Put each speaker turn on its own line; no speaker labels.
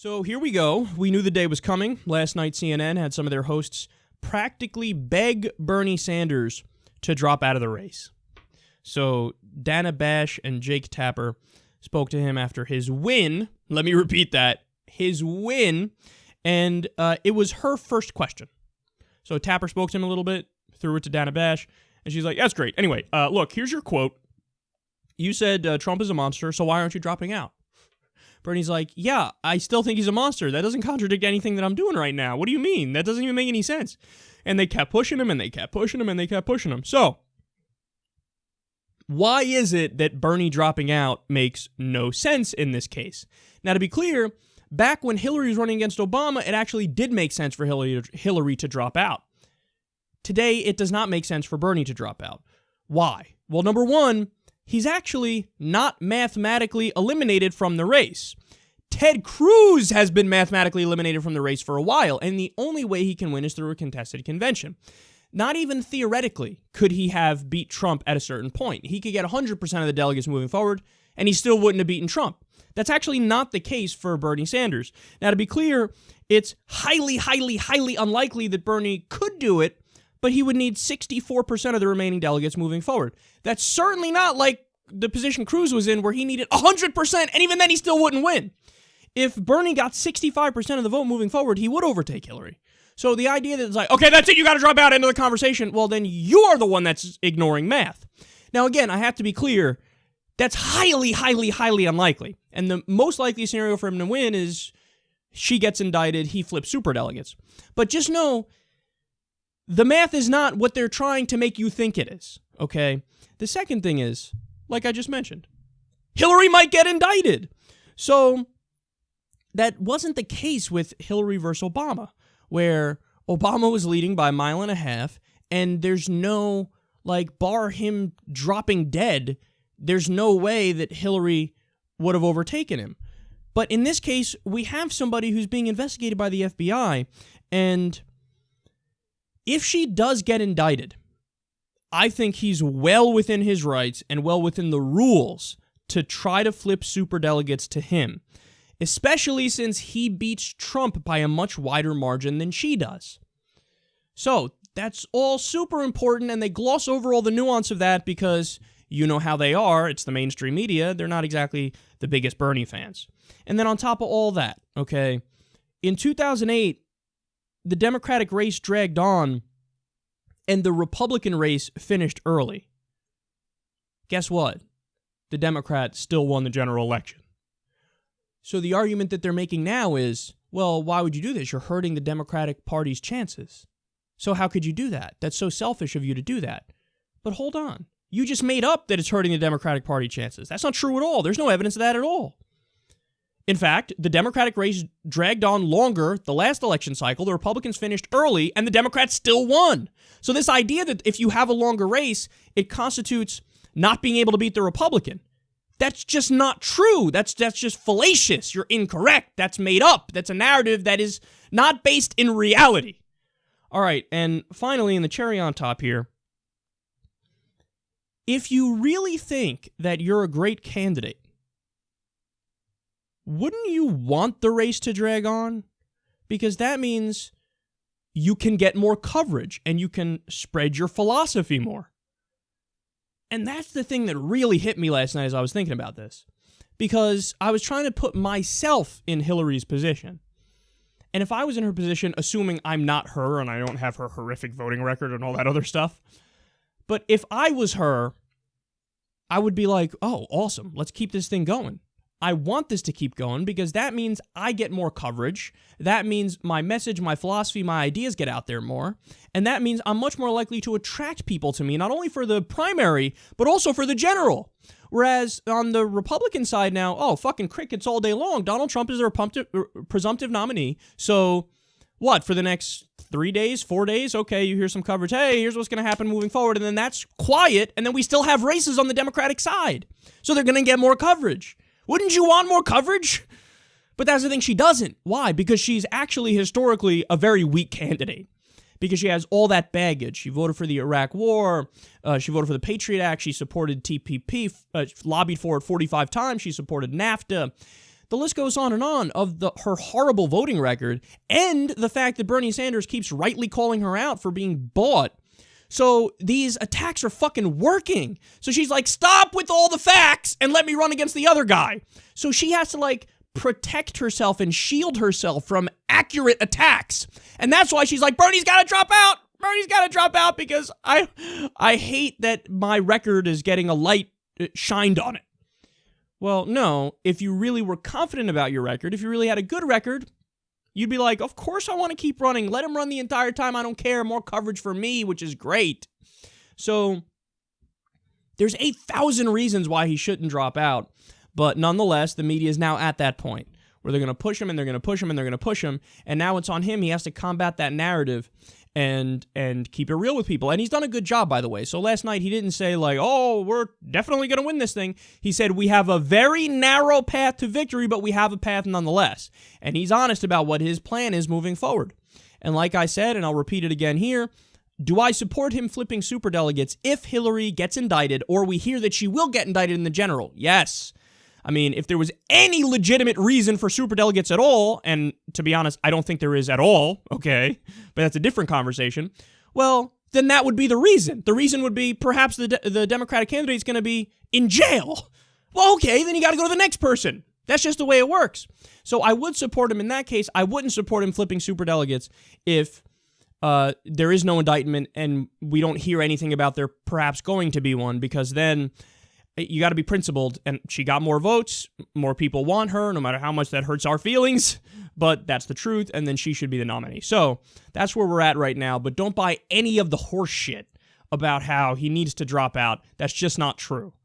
So here we go. We knew the day was coming. Last night, CNN had some of their hosts practically beg Bernie Sanders to drop out of the race. So Dana Bash and Jake Tapper spoke to him after his win. Let me repeat that. His win. And it was her first question. So Tapper spoke to him a little bit, threw it to Dana Bash, and she's like, that's great. Anyway, look, here's your quote. You said Trump is a monster, so why aren't you dropping out? Bernie's like, yeah, I still think he's a monster. That doesn't contradict anything that I'm doing right now. What do you mean? That doesn't even make any sense. And they kept pushing him, and they kept pushing him, and they kept pushing him. So, why is it that Bernie dropping out makes no sense in this case? Now, to be clear, back when Hillary was running against Obama, it actually did make sense for Hillary to drop out. Today, it does not make sense for Bernie to drop out. Why? Well, number one, he's actually not mathematically eliminated from the race. Ted Cruz has been mathematically eliminated from the race for a while, and the only way he can win is through a contested convention. Not even theoretically could he have beat Trump at a certain point. He could get 100% of the delegates moving forward, and he still wouldn't have beaten Trump. That's actually not the case for Bernie Sanders. Now, to be clear, it's highly, highly, highly unlikely that Bernie could do it, but he would need 64% of the remaining delegates moving forward. That's certainly not like the position Cruz was in where he needed 100%, and even then he still wouldn't win. If Bernie got 65% of the vote moving forward, he would overtake Hillary. So the idea that it's like, okay, that's it, you got to drop out, end of the conversation, well, then you are the one that's ignoring math. Now, again, I have to be clear, that's highly, highly, highly unlikely. And the most likely scenario for him to win is she gets indicted, he flips superdelegates. But just know, the math is not what they're trying to make you think it is, okay? The second thing is, like I just mentioned, Hillary might get indicted. So that wasn't the case with Hillary versus Obama, where Obama was leading by a mile and a half, and there's no, bar him dropping dead, there's no way that Hillary would have overtaken him. But in this case, we have somebody who's being investigated by the FBI, and if she does get indicted, I think he's well within his rights and well within the rules to try to flip superdelegates to him, especially since he beats Trump by a much wider margin than she does. So that's all super important, and they gloss over all the nuance of that because you know how they are. It's the mainstream media. They're not exactly the biggest Bernie fans. And then on top of all that, okay, in 2008, the Democratic race dragged on, and the Republican race finished early. Guess what? The Democrats still won the general election. So the argument that they're making now is, well, why would you do this? You're hurting the Democratic Party's chances. So how could you do that? That's so selfish of you to do that. But hold on. You just made up that it's hurting the Democratic Party chances. That's not true at all. There's no evidence of that at all. In fact, the Democratic race dragged on longer the last election cycle. The Republicans finished early, and the Democrats still won. So this idea that if you have a longer race, it constitutes not being able to beat the Republican, that's just not true. That's just fallacious. You're incorrect. That's made up. That's a narrative that is not based in reality. All right, and finally, in the cherry on top here, if you really think that you're a great candidate, wouldn't you want the race to drag on? Because that means you can get more coverage and you can spread your philosophy more. And that's the thing that really hit me last night as I was thinking about this. Because I was trying to put myself in Hillary's position. And if I was in her position, assuming I'm not her and I don't have her horrific voting record and all that other stuff, but if I was her, I would be like, oh, awesome, let's keep this thing going. I want this to keep going because that means I get more coverage. That means my message, my philosophy, my ideas get out there more. And that means I'm much more likely to attract people to me, not only for the primary, but also for the general. Whereas on the Republican side now, oh, fucking crickets all day long. Donald Trump is their presumptive nominee. So what, for the next 3 days, 4 days? Okay, you hear some coverage. Hey, here's what's going to happen moving forward. And then that's quiet. And then we still have races on the Democratic side. So they're going to get more coverage. Wouldn't you want more coverage? But that's the thing, she doesn't. Why? Because she's actually historically a very weak candidate. Because she has all that baggage. She voted for the Iraq War. She voted for the Patriot Act. She supported TPP, lobbied for it 45 times. She supported NAFTA. The list goes on of her horrible voting record and the fact that Bernie Sanders keeps rightly calling her out for being bought. So these attacks are fucking working. So she's like, stop with all the facts and let me run against the other guy. So she has to like protect herself and shield herself from accurate attacks. And that's why she's like, Bernie's got to drop out. Bernie's got to drop out because I hate that my record is getting a light shined on it. Well, no, if you really were confident about your record, if you really had a good record, you'd be like, of course I want to keep running. Let him run the entire time. I don't care. More coverage for me, which is great. So there's 8,000 reasons why he shouldn't drop out. But nonetheless, the media is now at that point where they're going to push him and they're going to push him and they're going to push him. And now it's on him. He has to combat that narrative and keep it real with people. And he's done a good job, by the way. So last night he didn't say like, oh, we're definitely going to win this thing. He said we have a very narrow path to victory, but we have a path nonetheless. And he's honest about what his plan is moving forward. And like I said, and I'll repeat it again here, do I support him flipping superdelegates if Hillary gets indicted or we hear that she will get indicted in the general? Yes. I mean, if there was any legitimate reason for superdelegates at all, and to be honest, I don't think there is at all, okay, but that's a different conversation, well, then that would be the reason. The reason would be perhaps the Democratic candidate is going to be in jail. Well, okay, then you got to go to the next person. That's just the way it works. So I would support him in that case. I wouldn't support him flipping superdelegates if there is no indictment and we don't hear anything about there perhaps going to be one, because then you got to be principled, and she got more votes. More people want her, no matter how much that hurts our feelings, but that's the truth, and then she should be the nominee. So that's where we're at right now, but don't buy any of the horse shit about how he needs to drop out. That's just not true.